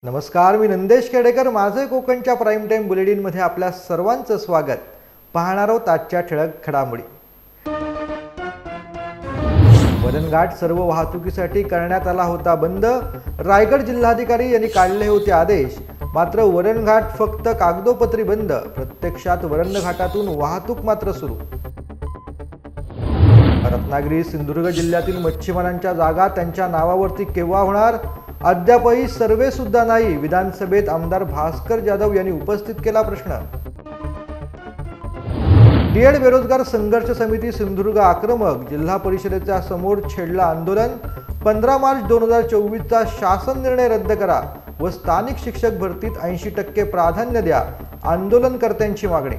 नमस्कार, मी नंदेश केडेकर. माझे कोकणच्या प्राईम टाइम बुलेटिन मध्ये आपल्या सर्वांचं स्वागत. पाहणार आहोत आजच्या ठळक घडामोडी. वरणघाट सर्व वाहतुकीसाठी करण्यात आला होता बंद. रायगड जिल्हाधिकारी यांनी काढले होते आदेश. मात्र वरणघाट फक्त कागदोपत्री बंद, प्रत्यक्षात वरणघाटातून वाहतूक मात्र सुरू. रत्नागिरी सिंधुदुर्ग जिल्ह्यातील मच्छीमारांच्या जागा त्यांच्या नावावरती केव्हा होणार? अद्यापही सर्वे सुद्धा नाही. विधानसभेत आमदार भास्कर जाधव यांनी उपस्थित केला प्रश्न. डीएड बेरोजगार संघर्ष समिती सिंधुदुर्ग आक्रमक. जिल्हा परिषदेच्या समोर छेडला आंदोलन. 15 मार्च 2024चा शासन निर्णय रद्द करा व स्थानिक शिक्षक भरतीत 80% प्राधान्य द्या, आंदोलनकर्त्यांची मागणी.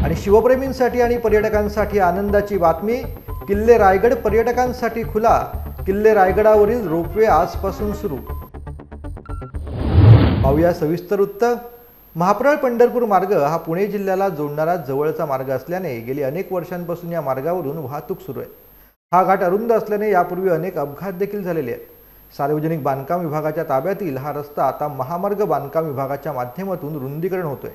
आणि शिवप्रेमींसाठी आणि पर्यटकांसाठी आनंदाची बातमी. किल्ले रायगड पर्यटकांसाठी खुला. किल्ले रायगडावरील रोपवे आजपासून सुरू. पाहूया सविस्तर वृत्त. महाप्रळ पंढरपूर मार्ग हा पुणे जिल्ह्याला जोडणारा जवळचा मार्ग असल्याने गेली अनेक वर्षांपासून या मार्गावरून वाहतूक सुरू आहे. हा घाट अरुंद असल्याने यापूर्वी अनेक अपघात देखील झालेले आहेत. सार्वजनिक बांधकाम विभागाच्या ताब्यातील हा रस्ता आता महामार्ग बांधकाम विभागाच्या माध्यमातून रुंदीकरण होतोय.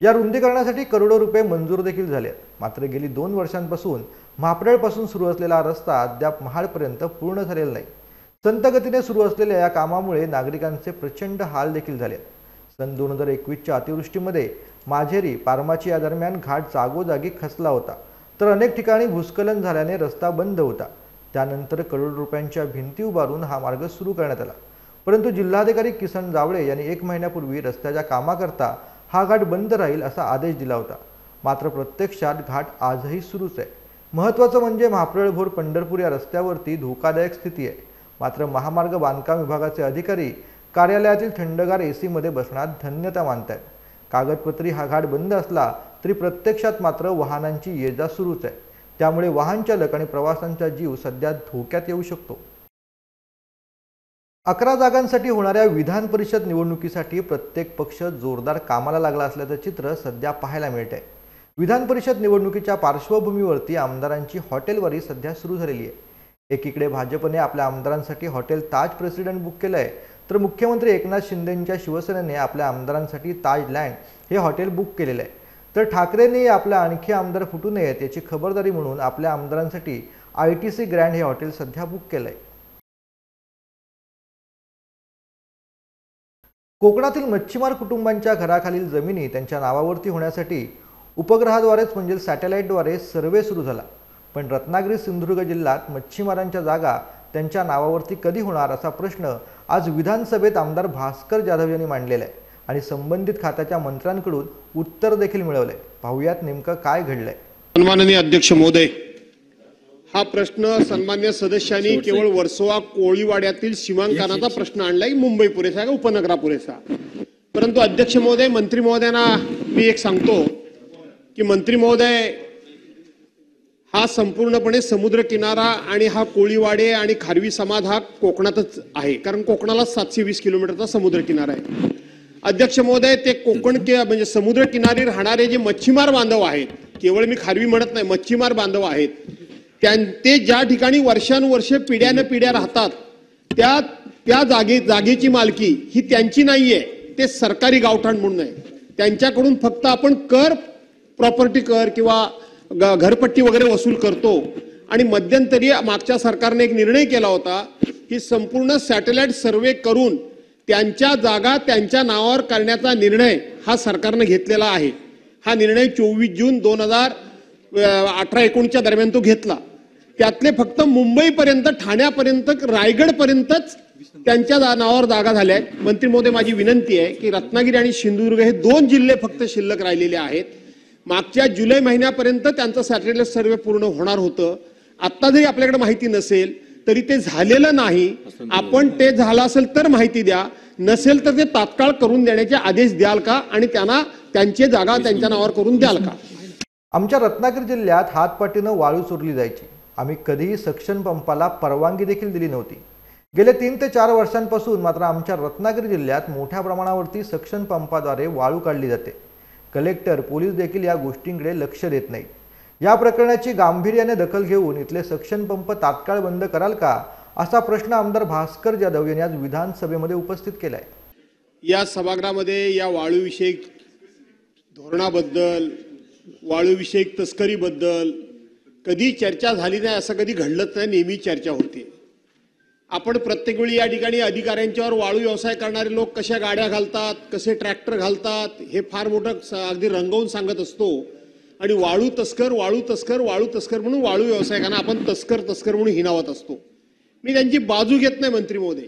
या रुंदीकरणासाठी करोडो रुपये मंजूर देखील झाले आहेत. मात्र गेली 2 वर्षांपासून महाप्रळपासून सुरू असलेला रस्ता अद्याप महाडपर्यंत पूर्ण झालेला नाही. संत गतीने सुरू असलेल्या या कामामुळे नागरिकांचे प्रचंड हाल देखील झाले. सन 2021च्या अतिवृष्टीमध्ये माझेरी पारमाची या दरम्यान घाट जागोजागी खचला होता, तर अनेक ठिकाणी भूस्खलन झाल्याने रस्ता बंद होता. त्यानंतर करोड रुपयांच्या भिंती उभारून हा मार्ग सुरू करण्यात आला. परंतु जिल्हाधिकारी किसन जावळे यांनी 1 महिन्यापूर्वी रस्त्याच्या कामाकरता हा घाट बंद राहील असा आदेश दिला होता. मात्र प्रत्यक्षात घाट आजही सुरूच आहे. महत्त्वाचं म्हणजे महाप्रळ भोर पंढरपूर या रस्त्यावरती धोकादायक स्थिती आहे. मात्र महामार्ग बांधकाम विभागाचे अधिकारी कार्यालयातील थंडगार एसी मध्ये बसण्यात धन्यता मानतायत. कागदपत्री हा घाट बंद असला तरी प्रत्यक्षात मात्र वाहनांची ये जा सुरूच आहे. त्यामुळे वाहन चालक आणि प्रवाशांचा जीव सध्या धोक्यात येऊ शकतो. 11 जागांसाठी होणाऱ्या विधान परिषद निवडणुकीसाठी प्रत्येक पक्ष जोरदार कामाला लागला असल्याचं चित्र सध्या पाहायला मिळत आहे. विधान परिषद निवडणुकीच्या पार्श्वभूमीवरती आमदारांची हॉटेलवारी सध्या सुरू झालेली आहे. एकीकडे भाजपने आपल्या आमदारांसाठी हॉटेल ताज प्रेसिडेंट बुक केलं आहे, तर मुख्यमंत्री एकनाथ शिंदेंच्या शिवसेनेने आपल्या आमदारांसाठी ताज लँड हे हॉटेल बुक केलेलं आहे. तर ठाकरेंनी आपल्या आणखी आमदार फुटू नयेत याची खबरदारी म्हणून आपल्या आमदारांसाठी ITC ग्रँड हे हॉटेल सध्या बुक केलं आहे. कोकणातील मच्छीमार कुटुंबांच्या घराखालील जमिनी त्यांच्या नावावरती होण्यासाठी उपग्रहाद्वारेच म्हणजे सॅटेलाईटद्वारे सर्वे सुरू झाला. पण रत्नागिरी सिंधुदुर्ग जिल्ह्यात मच्छीमारांच्या जागा त्यांच्या नावावरती कधी होणार असा प्रश्न आज विधानसभेत आमदार भास्कर जाधव यांनी मांडलेला आहे आणि संबंधित खात्याच्या मंत्र्यांकडून उत्तर देखील मिळवलंय. पाहूयात नेमकं काय घडलंय. सन्माननीय अध्यक्ष महोदय, हा प्रश्न सन्मान्य सदस्यांनी केवळ वर्सोवा कोळीवाड्यातील सीमांकनाचा प्रश्न आणलाय. मुंबई पुरेसा का उपनगरा पुरेसा? परंतु अध्यक्ष महोदय, मंत्री महोदयांना मी एक सांगतो की मंत्री महोदय, हा संपूर्णपणे समुद्र किनारा आणि हा कोळीवाडे आणि खारवी समाज हा कोकणातच आहे, कारण कोकणाला 720 किलोमीटरचा समुद्र किनारा आहे. अध्यक्ष महोदय, ते कोकण म्हणजे समुद्र किनारी राहणारे जे मच्छीमार बांधव आहेत, केवळ मी खारवी म्हणत नाही, मच्छीमार बांधव आहेत, ते ज्या ठिकाणी वर्षानुवर्षे पिढ्यान पिढ्या राहतात त्या जागेची मालकी ही त्यांची नाहीये, ते सरकारी गावठाण म्हणून आहे. त्यांच्याकडून फक्त आपण कर, प्रॉपर्टी कर किंवा घरपट्टी वगैरे वसूल करतो. आणि मध्यंतरी मागच्या सरकारने एक निर्णय केला होता की संपूर्ण सॅटेलाइट सर्वे करून त्यांच्या जागा त्यांच्या नावावर करण्याचा निर्णय हा सरकारने घेतलेला आहे. हा निर्णय 24 जून 2018-19च्या दरम्यान तो घेतला. त्यातले फक्त मुंबईपर्यंत, ठाण्यापर्यंत, रायगडपर्यंतच त्यांच्या नावावर जागा झाल्या आहेत. मंत्री महोदय, माझी विनंती आहे की रत्नागिरी आणि सिंधुदुर्ग हे 2 जिल्हे फक्त शिल्लक राहिलेले आहेत. मागच्या जुलै महिन्यापर्यंत त्यांचं सॅटेलाइट सर्वे पूर्ण होणार होतं. आता जरी आपल्याकडे माहिती नसेल तरी ते झालेलं नाही. आपण ते झालं असेल तर माहिती द्या, नसेल तर ते तात्काळ करून देण्याचे आदेश द्याल का आणि त्यांना त्यांची जागा त्यांच्या नावावर करून द्याल का? आमच्या रत्नागिरी जिल्ह्यात हातपाटीनं वाळू चोरली जायची. आम्ही कधीही सक्शन पंपाला परवानगी देखील दिली नव्हती. गेले 3 ते 4 वर्षांपासून मात्र आमच्या रत्नागिरी जिल्ह्यात मोठ्या प्रमाणावरती सक्शन पंपाद्वारे वाळू काढली जाते. कलेक्टर, पोलीस देखील या गोष्टींकडे लक्ष देत नाहीत. या प्रकरणाची गांभीर्याने दखल घेऊन इथले सक्शन पंप तात्काळ बंद कराल का असा प्रश्न आमदार भास्कर जाधव यांनी आज विधानसभेमध्ये उपस्थित केलाय। या सभागृहामध्ये या वाळूविषयक धोरणाबद्दल, वाळूविषयक तस्करीबद्दल कधी चर्चा झाली नाही, असं कधी घडलंच नाही। नेहमी चर्चा होते। आपण प्रत्येक वेळी या ठिकाणी अधिकाऱ्यांच्यावर वाळू व्यवसाय करणारे लोक कशा गाड्या घालतात, कसे ट्रॅक्टर घालतात, हे फार मोठं अगदी रंगवून सांगत असतो आणि वाळू तस्कर म्हणून वाळू व्यावसायिकांना आपण तस्कर म्हणून हिणावत असतो। मी त्यांची बाजू घेत नाही मंत्री महोदय,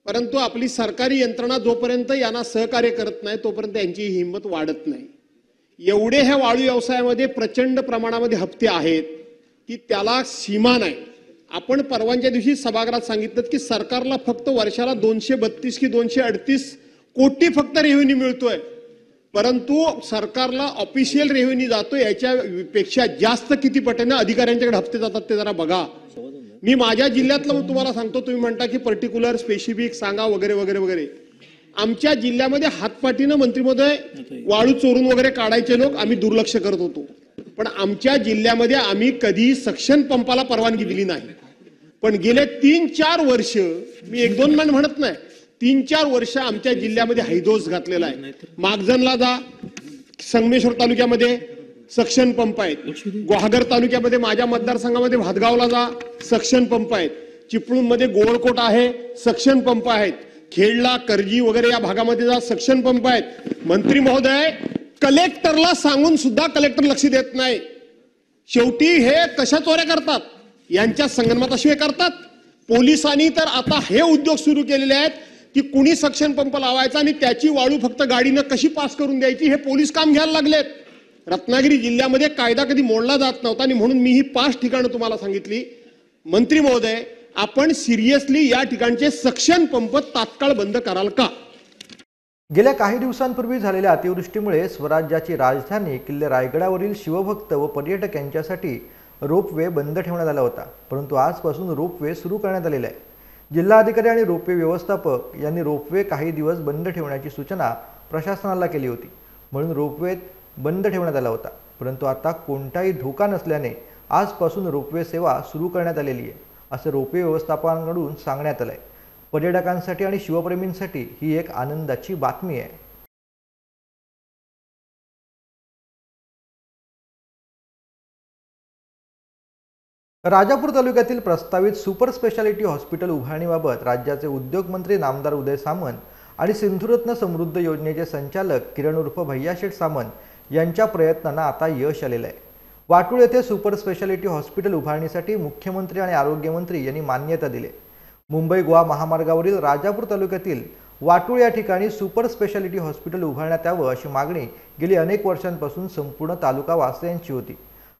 परंतु आपली सरकारी यंत्रणा जोपर्यंत यांना सहकार्य करत नाही तोपर्यंत यांची हिंमत वाढत नाही। एवढे ह्या वाळू व्यवसायामध्ये प्रचंड प्रमाणामध्ये हप्ते आहेत की त्याला सीमा नाही। आपण परवानच्या दिवशी सभागृहात सांगितलं की सरकारला फक्त वर्षाला 232 की 238 कोटी फक्त रेव्हेन्यू मिळतोय, परंतु सरकारला ऑफिशियल रेव्हेन्यू जातो याच्यापेक्षा जास्त किती पटीने अधिकाऱ्यांच्याकडे हप्ते जातात ते जरा बघा। मी माझ्या जिल्ह्यातलं तुम्हाला सांगतो, तुम्ही म्हणता की पर्टिक्युलर स्पेसिफिक सांगा वगैरे वगैरे वगैरे। आमच्या जिल्ह्यामध्ये हातपाटीनं मंत्री महोदय वाळू चोरून वगैरे काढायचे लोक आम्ही दुर्लक्ष करत होतो, पण आमच्या जिल्ह्यामध्ये आम्ही कधी सक्शन पंपाला परवानगी दिली नाही। पण गेले 3-4 वर्ष, मी 1-2 महिने म्हणत नाही, 3-4 वर्ष आमच्या जिल्ह्यामध्ये हैदोस घातलेला आहे। मागजनला जा, संगमेश्वर तालुक्यामध्ये सक्शन पंप आहेत, गुहागर तालुक्यामध्ये माझ्या मतदारसंघामध्ये भातगावला जा सक्शन पंप आहेत, चिपळूणमध्ये गोवळकोट आहे सक्शन पंप आहेत, खेडला करजी वगैरे या भागामध्ये जा सक्शन पंप आहेत। मंत्री महोदय, कलेक्टरला सांगून सुद्धा कलेक्टर लक्ष देत नाही। शेवटी हे कशा चोऱ्या करतात, यांच्या संगनमताशिवाय करतात। पोलिसांनी तर आता हे उद्योग सुरू केलेले आहेत की कुणी सक्शन पंप लावायचा आणि त्याची वाळू फक्त गाडीनं कशी पास करून द्यायची हे पोलीस काम घ्यायला लागलेत। रत्नागिरी जिल्ह्यामध्ये कायदा कधी मोडला जात नव्हता आणि म्हणून मी ही 5 ठिकाणं तुम्हाला सांगितली। मंत्री महोदय, आपण सिरियसली या ठिकाणचे सक्शन पंप तात्काळ बंद कराल का? गेल्या काही दिवसांपूर्वी झालेल्या अतिवृष्टीमुळे स्वराज्याची राजधानी किल्ले रायगडावरील शिवभक्त व पर्यटक यांच्यासाठी रोपवे बंद ठेवण्यात आला होता, परंतु आजपासून रोपवे सुरू करण्यात आलेला आहे। जिल्हाधिकारी आणि रोपवे व्यवस्थापक यांनी रोपवे काही दिवस बंद ठेवण्याची सूचना प्रशासनाला केली होती, म्हणून रोपवे बंद ठेवण्यात आला होता। परंतु आता कोणताही धोका नसल्याने आजपासून रोपवे सेवा सुरू करण्यात आलेली आहे, असं रोपवे व्यवस्थापनाकडून सांगण्यात आलंय। पर्यटकांसाठी आणि शिवप्रेमींसाठी ही एक आनंदाची बातमी आहे। राजापूर तालुक्यातील प्रस्तावित सुपर स्पेशालिटी हॉस्पिटल उभारणीबाबत राज्याचे उद्योगमंत्री नामदार उदय सामंत आणि सिंधुरत्न समृद्ध योजनेचे संचालक किरण उर्फ भैयाशेठ सामंत यांच्या प्रयत्नांना आता यश आलेलं आहे। वाटूळ येथे सुपर स्पेशालिटी हॉस्पिटल उभारणीसाठी मुख्यमंत्री आणि आरोग्यमंत्री यांनी मान्यता दिली। मुंबई गोवा महामार्गावरील राजापूर तालुक्यातील वाटूळ या ठिकाणी सुपर स्पेशालिटी हॉस्पिटल उभारण्यात यावं अशी मागणी गेली अनेक वर्षांपासून संपूर्ण तालुकावासियांची होती।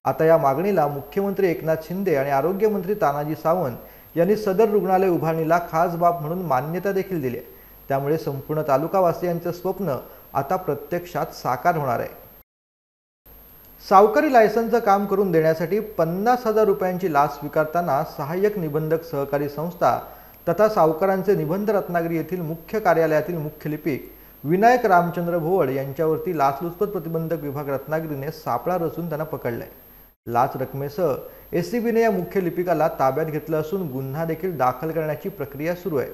आता या मागणीला मुख्यमंत्री एकनाथ शिंदे आणि आरोग्यमंत्री तानाजी सावंत यांनी सदर रुग्णालय उभारणीला खास बाब म्हणून मान्यता देखील दिली आहे। त्यामुळे संपूर्ण तालुकावासियांचे स्वप्न आता प्रत्यक्षात साकार होणार आहे। सावकारी लायसन्सचं काम करून देण्यासाठी 50,000 रुपयांची लाच स्वीकारताना सहाय्यक निबंधक सहकारी संस्था तथा सावकारांचे निबंध रत्नागिरी येथील मुख्य कार्यालयातील मुख्य लिपिक विनायक रामचंद्र भोवड यांच्यावरती लाचलुचपत प्रतिबंधक विभाग रत्नागिरीने सापळा रचून त्यांना पकडलाय। लाच रकमेसह एसीबीने या मुख्य लिपिकाला ताब्यात घेतलं असून गुन्हा देखील दाखल करण्याची प्रक्रिया सुरू आहे।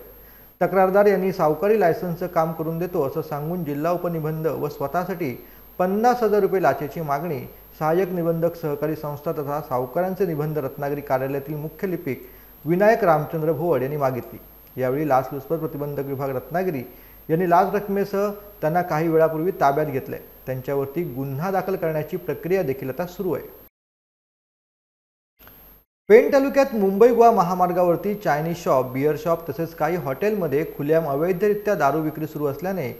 तक्रारदार यांनी सावकारी लायसन्सचं काम करून देतो असं सांगून जिल्हा उपनिबंध व स्वतःसाठी 50,000 रुपये लाचेची मागणी सहाय्यक निबंधक सहकारी संस्था तथा सावकारांचे निबंध रत्नागिरी कार्यालयातील मुख्य लिपिक विनायक रामचंद्र भोवड यांनी मागितली। यावेळी लाचलुचपत प्रतिबंधक विभाग रत्नागिरी यांनी लाच रकमेसह त्यांना काही वेळापूर्वी ताब्यात घेतलंय। त्यांच्यावरती गुन्हा दाखल करण्याची प्रक्रिया देखील आता सुरू आहे। पेण तालुक्यात मुंबई गोवा महामार्गावरती चायनीज शॉप, बियर शॉप तसेच काही हॉटेलमध्ये खुलेआम अवैधरित्या दारू विक्री सुरू असल्याने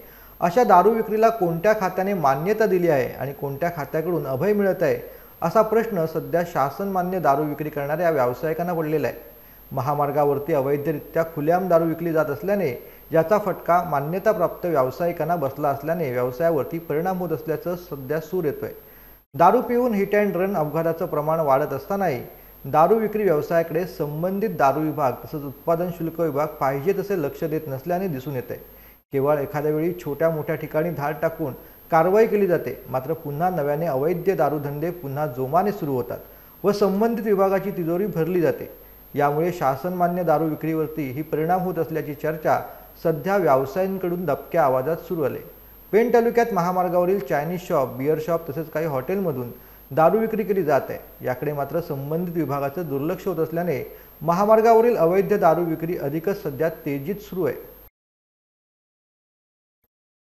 अशा दारू विक्रीला कोणत्या खात्याने मान्यता दिली आहे आणि कोणत्या खात्याकडून अभय मिळत आहे असा प्रश्न सध्या शासन मान्य दारू विक्री करणाऱ्या व्यावसायिकांना पडलेला आहे। महामार्गावरती अवैधरित्या खुलेआम दारू विकली जात असल्याने याचा फटका मान्यताप्राप्त व्यावसायिकांना बसला असल्याने व्यवसायावरती परिणाम होत असल्याचं सध्या सूर येतोय। दारू पिऊन हिट अँड रन अपघाताचं प्रमाण वाढत असतानाही दारू विक्री व्यवसायाकडे संबंधित दारू विभाग तसंच उत्पादन शुल्क विभाग पाहिजे तसे लक्ष देत नसल्याने दिसून येते। केवळ एखाद्या वेळी छोट्या मोठ्या ठिकाणी धाड टाकून कारवाई केली जाते, मात्र पुन्हा नव्याने अवैध दारूधंदे पुन्हा जोमाने सुरू होतात व संबंधित विभागाची तिजोरी भरली जाते। यामुळे शासनमान्य दारू विक्रीवरती ही परिणाम होत असल्याची चर्चा सध्या व्यावसायिकांकडून दबक्या आवाजात सुरू आहे। पेण तालुक्यात महामार्गावरील चायनीज शॉप, बियर शॉप तसेच काही हॉटेलमधून दारू विक्री केली जात आहे। याकडे मात्र संबंधित विभागाचं दुर्लक्ष होत असल्याने महामार्गावरील अवैध दारू विक्री अधिकच सध्या तेजीत सुरू आहे।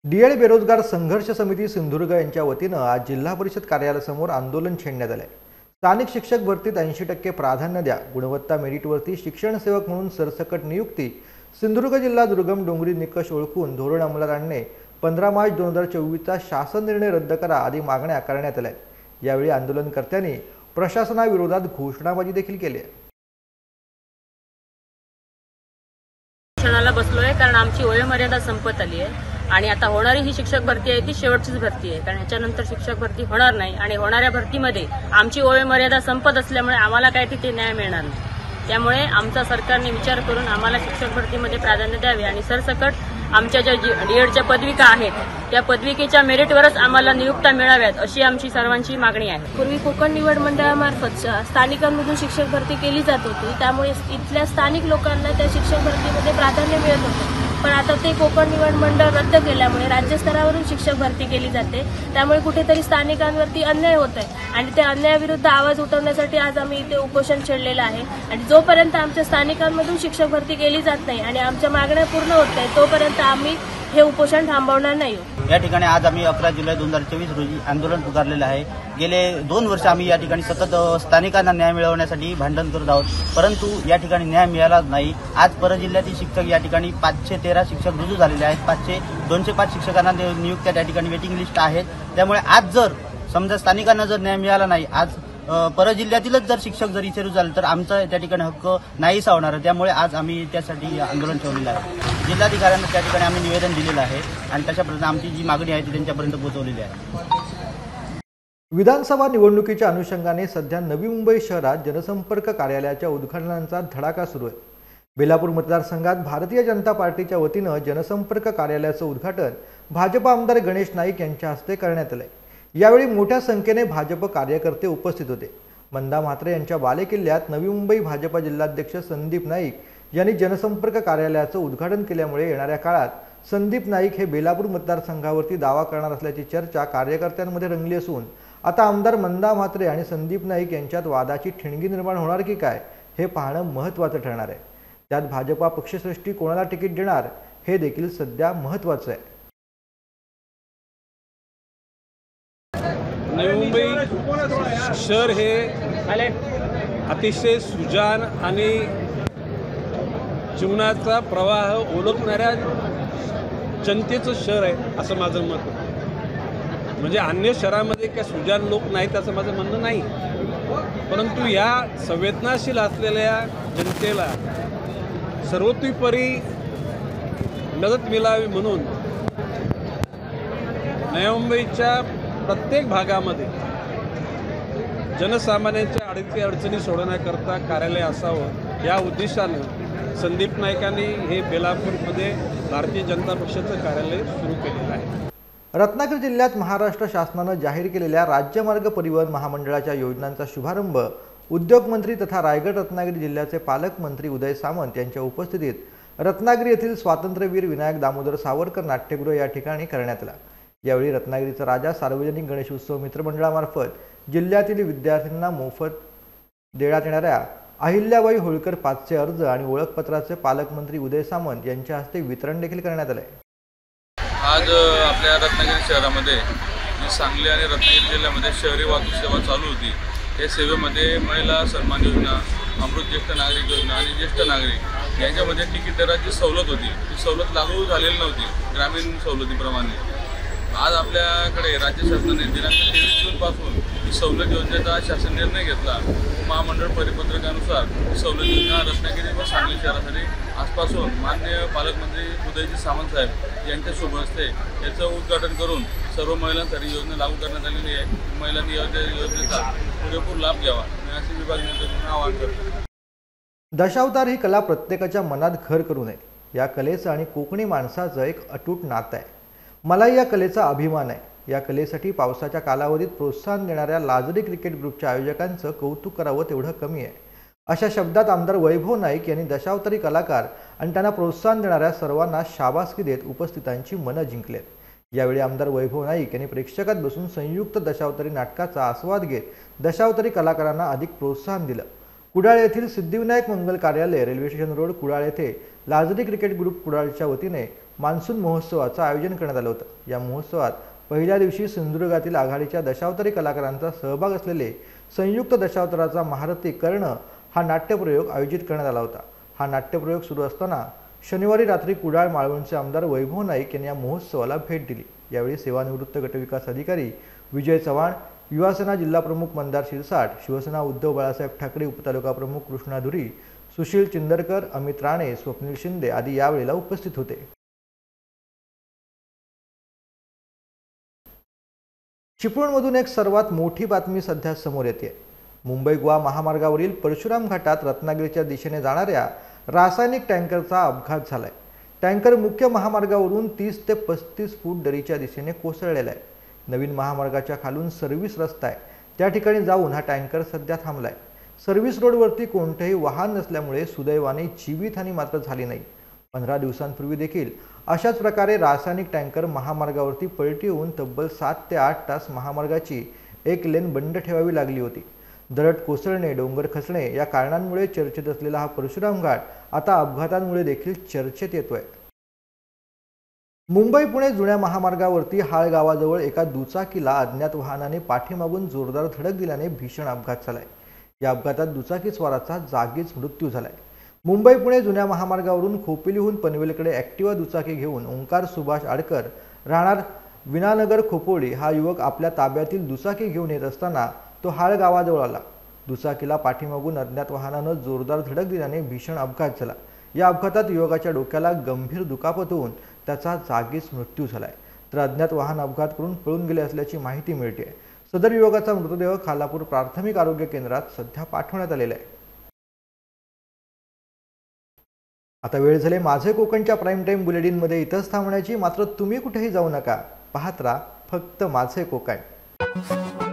डीएड बेरोजगार संघर्ष समिती सिंधुदुर्ग यांच्या वतीनं आज जिल्हा परिषद कार्यालयासमोर आंदोलन छेडण्यात आले। स्थानिक शिक्षक भरतीत 80% प्राधान्य द्या, गुणवत्ता मेरिटवरती शिक्षण सेवक म्हणून सरसकट नियुक्ती, सिंधुदुर्ग जिल्हा दुर्गम डोंगरी निकष ओळखून धोरण अंमलात आणणे, 15 मार्च 2024चा शासन निर्णय रद्द करा आदी मागण्या करण्यात आल्या। यावेळी आंदोलनकर्त्यांनी प्रशासनाविरोधात घोषणाबाजी देखील केली आहे। शिक्षणाला बसलोय कारण आमची वयोमर्यादा संपत आली आहे आणि आता होणारी ही शिक्षक भरती आहे ती शेवटचीच भरती आहे, कारण ह्याच्यानंतर शिक्षक भरती होणार नाही आणि होणाऱ्या भरतीमध्ये आमची वयोमर्यादा संपत असल्यामुळे आम्हाला काय तिथे न्याय मिळणार नाही। त्यामुळे आमचा सरकारने विचार करून आम्हाला शिक्षक भरतीमध्ये प्राधान्य द्यावे आणि सरसकट आमच्या ज्या डीएडच्या पदविका आहेत त्या पदविकेच्या मेरिटवरच आम्हाला नियुक्त्या मिळाव्यात अशी आमची सर्वांची मागणी आहे। पूर्वी कोकण निवड मंडळामार्फत स्थानिकांमधून शिक्षक भरती केली जात होती, त्यामुळे इथल्या स्थानिक लोकांना त्या शिक्षक भरतीमध्ये प्राधान्य मिळत होते। पण आता ते कोकण निवड मंडळ रद्द केल्यामुळे राज्यस्तरावरून शिक्षक भरती केली जाते, त्यामुळे कुठेतरी स्थानिकांवरती अन्याय होत आहे आणि त्या अन्यायाविरुद्ध आवाज उठवण्यासाठी आज आम्ही इथे उपोषण छेडलेलं आहे। आणि जोपर्यंत आमच्या स्थानिकांमधून शिक्षक भरती केली जात नाही आणि आमच्या मागण्या पूर्ण होत नाही तोपर्यंत आम्ही हे उपोषण थांबवणार नाही। या ठिकाणी आज आम्ही 11 जुलै 2024 रोजी आंदोलन पुकारलेलं आहे। गेले 2 वर्ष आम्ही या ठिकाणी सतत स्थानिकांना न्याय मिळवण्यासाठी भांडण करत आहोत, परंतु या ठिकाणी न्याय मिळाला नाही। आज परळ जिल्ह्यातील शिक्षक या ठिकाणी 513 शिक्षक रुजू झालेले आहेत। 205 शिक्षकांना नियुक्त्या त्या ठिकाणी वेटिंग लिस्ट आहेत। त्यामुळे आज जर समजा स्थानिकांना जर न्याय मिळाला नाही, आज परळ जिल्ह्यातीलच जर शिक्षक जर इथे रुजू झाले तर आमचा त्या ठिकाणी हक्क नाहीसा होणार आहे। त्यामुळे आज आम्ही त्यासाठी आंदोलन ठेवलेलं आहे। जिल्हाधिकाऱ्यांना त्या ठिकाणी आम्ही निवेदन दिलेलं आहे आणि तशाप्रकारे आमची जी मागणी आहे ती त्यांच्यापर्यंत पोहोचवलेली आहे। विधानसभा निवडणुकीच्या अनुषंगाने सध्या नवी मुंबई शहरात जनसंपर्क कार्यालयाच्या उद्घाटनाचा धडाका सुरू आहे। बेलापूर मतदारसंघात भारतीय जनता पार्टीच्या वतीनं जनसंपर्क कार्यालयाचं उद्घाटन भाजप आमदार गणेश नाईक यांच्या हस्ते करण्यात आले। यावेळी मोठ्या संख्येने भाजप कार्यकर्ते उपस्थित होते। मंदा म्हात्रे यांच्या बालेकिल्ल्यात नवी मुंबई भाजपा जिल्हाध्यक्ष संदीप नाईक यांनी जनसंपर्क कार्यालयाचं उद्घाटन केल्यामुळे येणाऱ्या काळात संदीप नाईक हे बेलापूर मतदारसंघावरती दावा करणार असल्याची चर्चा कार्यकर्त्यांमध्ये रंगली असून आता आमदार मंदा म्हात्रे आणि संदीप नाईक यांच्यात वादाची ठिणगी निर्माण होणार की काय हे पाहणं महत्त्वाचं ठरणार आहे। त्यात भाजपा पक्षश्रेष्ठी कोणाला तिकीट देणार हे देखील सध्या महत्त्वाचं आहे। नवी मुंबई शहर हे अतिशय सुजान आणि जीवनाचा प्रवाह ओळखणाऱ्या जनतेचं शहर आहे असं माझं मत आहे। म्हणजे अन्य शहरामध्ये काय सुजान लोक नाहीत असं माझं म्हणणं नाही, परंतु या संवेदनाशील असलेल्या जनतेला सर्वतोपरी मदत मिळावी म्हणून नवी मुंबईच्या प्रत्येक भागामध्ये जनसामान्यांच्या अडचणी सोडवण्याकरता कार्यालय असावं या उद्देशानं संदीप नाईकांनी हे बेलापूरमध्ये भारतीय जनता पक्षाचं कार्यालय सुरू केलेलं आहे। रत्नागिरी जिल्ह्यात महाराष्ट्र शासनानं जाहीर केलेल्या राज्यमार्ग परिवहन महामंडळाच्या योजनांचा शुभारंभ उद्योगमंत्री तथा रायगड रत्नागिरी जिल्ह्याचे पालकमंत्री उदय सामंत यांच्या उपस्थितीत रत्नागिरी येथील स्वातंत्र्यवीर विनायक दामोदर सावरकर नाट्यगृह या ठिकाणी करण्यात आला। यावेळी रत्नागिरीचा राजा सार्वजनिक गणेश उत्सव मित्रमंडळामार्फत जिल्ह्यातील विद्यार्थ्यांना मोफत देण्यात येणाऱ्या अहिल्याबाई होळकर पाचचे अर्ज आणि ओळखपत्राचे पालकमंत्री उदय सामंत यांच्या हस्ते वितरण देखील करण्यात आले। आज आपल्या रत्नागिरी शहरामध्ये सांगली आणि रत्नागिरी जिल्ह्यामध्ये शहरी वाहतूक सेवा चालू होती। या सेवेमध्ये महिला सन्मान योजना, अमृत ज्येष्ठ नागरिक योजना आणि ज्येष्ठ नागरिक यांच्यामध्ये तिकीट दराची सवलत होती। ती सवलत लागू झालेली नव्हती ग्रामीण सवलतीप्रमाणे। आज आपल्याकडे राज्य शासनाने दिनांक 23 जूनपासून ही सवलत योजनेचा शासन निर्णय घेतला। महामंडळ परिपत्रकानुसार ही सवलत योजना रत्नागिरी व सांगली शहरासाठी आजपासून माननीय पालकमंत्री उदयजी सामंत साहेब यांच्या शुभ हस्ते याचं उद्घाटन करून सर्व महिलांसाठी योजना लागू करण्यात आलेली आहे। महिलांनी योजनेचा पुरेपूर लाभ घ्यावा असे विभागीय आवाहन करतो। दशावतार ही कला प्रत्येकाच्या मनात घर करू नये, या कलेचं आणि कोकणी माणसाचं एक अतूट नातं आहे। मला या कलेचा अभिमान आहे। या कलेसाठी पावसाच्या कालावधीत प्रोत्साहन देणाऱ्या लाजरी क्रिकेट ग्रुपच्या आयोजकांचं कौतुक करावं तेवढं कमी आहे। अशा शब्दात आमदार वैभव नाईक यांनी दशावतारी कलाकार आणि त्यांना प्रोत्साहन देणाऱ्या सर्वांना शाबासकी देत उपस्थितांची मनं जिंकलेत। यावेळी आमदार वैभव नाईक यांनी प्रेक्षकात बसून संयुक्त दशावतारी नाटकाचा आस्वाद घेत दशावतारी कलाकारांना अधिक प्रोत्साहन दिलं। कुडाळ येथील सिद्धिविनायक मंगल कार्यालय, रेल्वे स्टेशन रोड, कुडाळ येथे लाजरी क्रिकेट ग्रुप कुडाळच्या वतीने मान्सून महोत्सवाचं आयोजन करण्यात आलं होतं। या महोत्सवात पहिल्या दिवशी सिंधुदुर्गातील आघाडीच्या दशावतारी कलाकारांचा सहभाग असलेले संयुक्त दशावताराचा महारथी कर्ण हा नाट्यप्रयोग आयोजित करण्यात आला होता। हा नाट्यप्रयोग सुरू असताना शनिवारी रात्री कुडाळ माळवणचे आमदार वैभव नाईक यांनी या महोत्सवाला भेट दिली। यावेळी सेवानिवृत्त गटविकास अधिकारी विजय चव्हाण, युवासेना जिल्हा प्रमुख मंदार शिरसाट, शिवसेना उद्धव बाळासाहेब ठाकरे उपतालुका प्रमुख कृष्णा धुरी, सुशील चिंदरकर, अमित राणे, स्वप्नील शिंदे आदी यावेळेला उपस्थित होते। चिपळूणमधून एक सर्वात मोठी बातमी सध्या समोर येते। मुंबई गोवा महामार्गावरील परशुराम घाटात रत्नागिरीच्या दिशेने जाणाऱ्या रासायनिक टँकरचा अपघात झालाय। टँकर मुख्य महामार्गावरून 30 ते 35 फूट दरीच्या दिशेने कोसळलेला आहे। नवीन महामार्गाच्या खालून सर्व्हिस रस्ता आहे, त्या ठिकाणी जाऊन हा टँकर सध्या थांबलाय। सर्व्हिस रोडवरती कोणतेही वाहन नसल्यामुळे सुदैवाने जीवितहानी मात्र झाली नाही। 15 दिवसांपूर्वी देखील अशाच प्रकारे रासायनिक टँकर महामार्गावरती पलटी होऊन तब्बल 7 ते 8 तास महामार्गाची एक लेन बंद ठेवावी लागली होती। दरड कोसळणे, डोंगर खचणे या कारणांमुळे चर्चेत असलेला हा परशुराम घाट आता अपघातांमुळे देखील चर्चेत येतोय। मुंबई पुणे जुन्या महामार्गावरती हाळ गावाजवळ एका दुचाकीला अज्ञात वाहनाने पाठीमागून जोरदार धडक दिल्याने भीषण अपघात झालाय। या अपघातात दुचाकी स्वाराचा जागीच मृत्यू झालाय। मुंबई पुणे जुन्या महामार्गावरून खोपोलीहून पनवेलकडे ॲक्टिवा दुचाकी घेऊन ओंकार सुभाष आडकर राहणार विनानगर खोपोली हा युवक आपल्या ताब्यातील दुचाकी घेऊन येत असताना तो हाळ गावाजवळ आला। दुचाकीला पाठीमागून अज्ञात वाहनानं जोरदार धडक दिल्याने भीषण अपघात झाला। या अपघातात युवकाच्या डोक्याला गंभीर दुखापत होऊन त्याचा जागीच मृत्यू झालाय। तर अज्ञात वाहन अपघात करून पळून गेले असल्याची माहिती मिळते। सदर युवकाचा मृतदेह खालापूर प्राथमिक आरोग्य केंद्रात सध्या पाठवण्यात आलेला आहे। आता वेळ झाली माझे कोकणच्या प्राईम टाइम बुलेटिनमध्ये इथंच थांबण्याची। मात्र तुम्ही कुठेही जाऊ नका, पाहत राहा फक्त माझे कोकण।